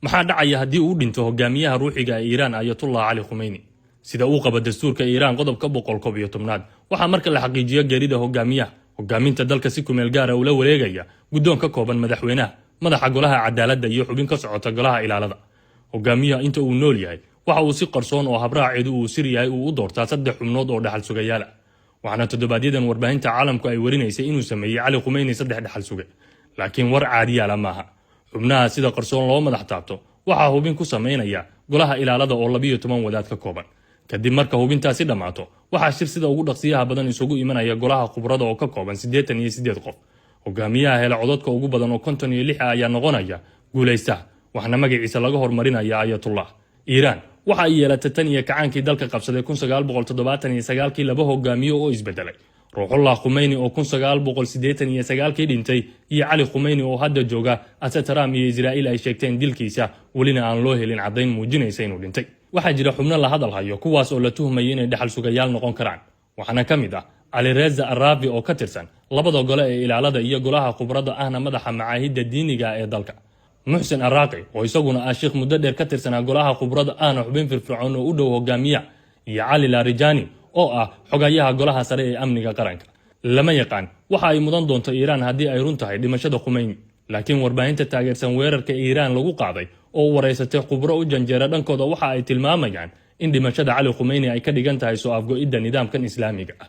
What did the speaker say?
maxaa dhacaya haddii uu dhinto hogaamiyaha ruuxiga ee Iiraan Ayatollah Ali Khamenei sida uu qaba dastuurka Iiraan qodobka 111 waxaa marka la xaqiijiyo geerida hogaamiyaha hogaaminta dalka si kumeel gaar ah ula wareegaya guddoonka kooban madaxweynaha madaxa golaha cadaaladda iyo xubin ka socota golaha ilaalada hogaamiyaha inta uu nool yahay waxa uu si qarsoon oo habraaceedu uu sir yahay uu u doortaa 3 xubnood oo dhaxal sugayaal ah waxaana toddobaadyaddan warbaahinta caalamku ay warinaysay inuu sameeyay Ali Khamenei 3 dhaxal suge laakiin war caadiyaala maaha xubnaha sida qarsoon loo madax taabto waxaa hubin ku sameynaya golaha ilaalada oo 12 wadaad ka kooban kadib marka hubintaasi dhamaato waxaa shir sida ugu dhaqsiyaha badan isugu imanaya golaha khubrada oo ka kooban 88 qof hogaamiyaha hela codadka ugu badan oo 56 ayaa noqonaya guuleysta waxna magaciisa laga hormarinaya Ayatollah Iiraan waxa ay yeelatay tan iyo kacaankii dalka qabsaday 1979 laba hogaamiye oo isbedelay Ruuxullah Khamenei oo 1989 dhintay iyo Ali Khamenei oo hadda jooga Asataram iyo Israa'iil ay sheegteen dilkiisa walina aan loo helin cadayn muujinaysa inuu dhintay waxaa jira xubno la hadal hayo kuwaas oo la tuhmay inay dhaxal sugayaal noqon karaan waxaana kamid ah Ali Reza Arabi oo ka tirsan labada gole ee ilaalada iyo golaha khubrada ahna madaxa macaahidda diiniga ee dalka Muhsin Araqi oo isaguna ah sheekh muddo dheer ka tirsan golaha khubrada ahna xubin firfircoon oo u dhow hogaamiyaha iyo Ali Larijani oo ah xogayaha golaha sare ee amniga qaranka lama yaqaan waxa ay mudan doonto Iiraan haddii ay run tahay dhimashada Khamenei laakiin warbaahinta taageersan weerarka Iiraan lagu qaaday oo wareysatay khubro u janjeera dhankooda waxa ay tilmaamayaan in dhimashada Ali Khamenei ay ka dhigan tahay soo afgo'idda nidaamkan islaamiga ah